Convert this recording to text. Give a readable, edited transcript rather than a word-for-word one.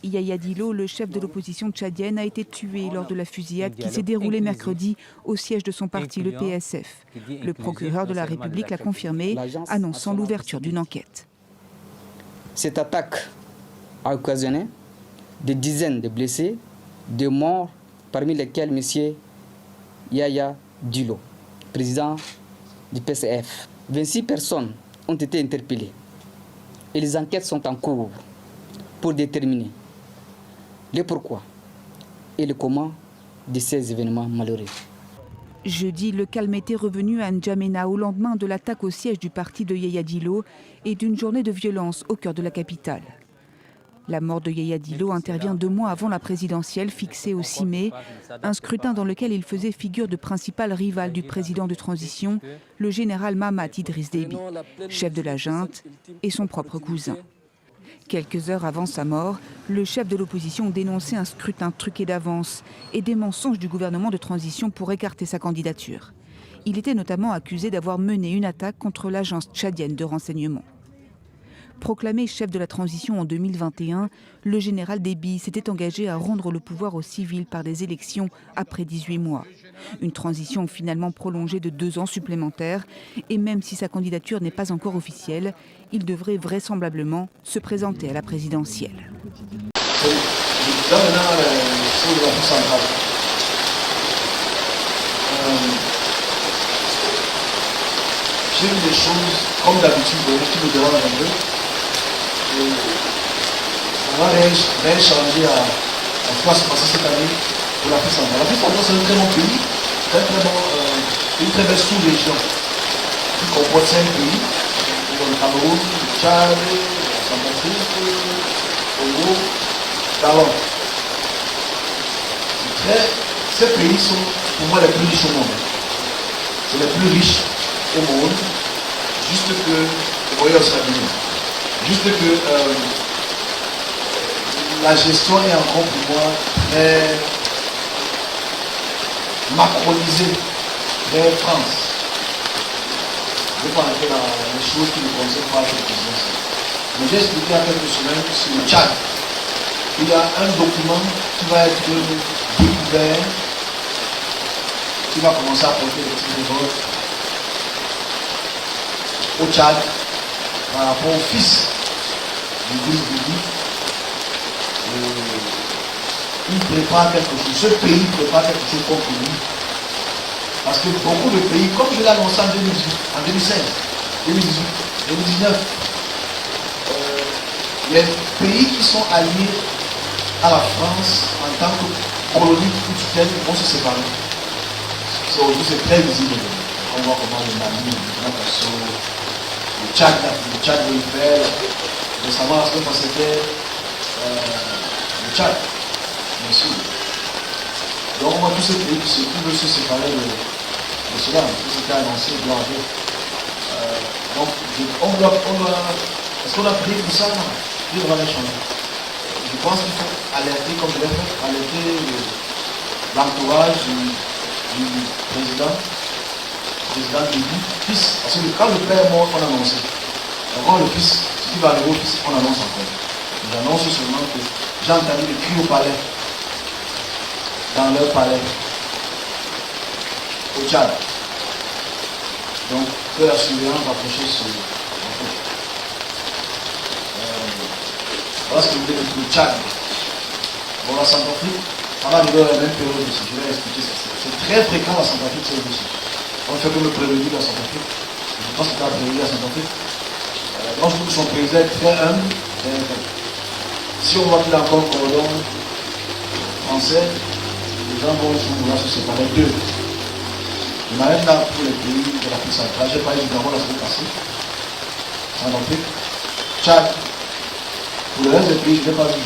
Yahya Dillo, le chef de l'opposition tchadienne, a été tué lors de la fusillade qui s'est déroulée mercredi au siège de son parti, le PSF. Le procureur de la République l'a confirmé, annonçant l'ouverture d'une enquête. Cette attaque a occasionné des dizaines de blessés, de morts, parmi lesquels M. Yahya Dillo, président du PSF. 26 personnes ont été interpellées et les enquêtes sont en cours pour déterminer le pourquoi et le comment de ces événements malheureux. Jeudi, le calme était revenu à N'Djamena au lendemain de l'attaque au siège du parti de Yahya Dillo et d'une journée de violence au cœur de la capitale. La mort de Yahya Dillo intervient 2 mois avant la présidentielle fixée au 6 mai, un scrutin dans lequel il faisait figure de principal rival du président de transition, le général Mahamat Idriss Déby, chef de la junte et son propre cousin. Quelques heures avant sa mort, le chef de l'opposition dénonçait un scrutin truqué d'avance et des mensonges du gouvernement de transition pour écarter sa candidature. Il était notamment accusé d'avoir mené une attaque contre l'agence tchadienne de renseignement. Proclamé chef de la transition en 2021, le général Déby s'était engagé à rendre le pouvoir aux civils par des élections après 18 mois. Une transition finalement prolongée de 2 ans supplémentaires. Et même si sa candidature n'est pas encore officielle, il devrait vraisemblablement se présenter à la présidentielle. J'ai vu des choses, comme d'habitude, qui me dérangent un peu. On va rien changer à ce qui va se passer cette année pour l'Afrique centrale. L'Afrique centrale, c'est un très bon pays, une très belle sous-région qui comporte 5 pays, le Cameroun, le Tchad, la Centrafrique, le Congo, Gabon. Ces pays sont pour moi les plus riches au monde. C'est les plus riches au monde, juste que le voyage sera bien. Juste que la gestion est encore pour moi très macronisée, très France. Je ne vais pas entrer dans les choses qui ne concernent pas cette présidence. Mais j'ai expliqué il y a quelques semaines sur le Tchad. Il y a un document qui va être découvert, qui va commencer à porter des petits votes au Tchad par rapport au fils du Déby. Il prépare quelque chose, ce pays prépare quelque chose contre lui. Parce que beaucoup de pays, comme je l'ai annoncé en 2016, 2018, 2019, les pays qui sont alliés à la France en tant que colonie ou tutelle vont se séparer. Aujourd'hui, c'est très visible. On voit comment le Mali, le Faso, le Tchad veut le faire. Récemment, ce que c'était le Tchad, bien sûr. Donc on voit tous ces pays qui veulent se séparer de cela. Tout ce qui a annoncé doit arriver. Donc est-ce qu'on a prié pour ça? Non. Dieu devra les changer. Je pense qu'il faut alerter, comme je l'ai fait, alerter l'entourage du président Déby, fils. Parce que quand le père est mort, on annonce. Quand le fils, ce qui va arriver au fils, on annonce encore. J'annonce seulement que j'ai entendu des cris au palais, dans leur palais, au Tchad. Donc, que la surveillance va approcher sur voilà ce que vous voulez dire, le Tchad. Bon, la Centrafrique, on va arriver à la même période aussi. Je vais expliquer ça. C'est très fréquent la Centrafrique, c'est aussi. On fait comme le prélude de la Centrafrique. Je pense que tu as prélude la Centrafrique. Moi, je trouve que son président est très humble. Si on voit qu'il a encore un cordon français, les gens vont vouloir se séparer d'eux. Je m'arrête là pour les pays de l'Afrique centrale. J'ai parlé du Gabon la semaine passée. Centrafrique. Tchad. Pour le reste des pays, je n'ai pas vu.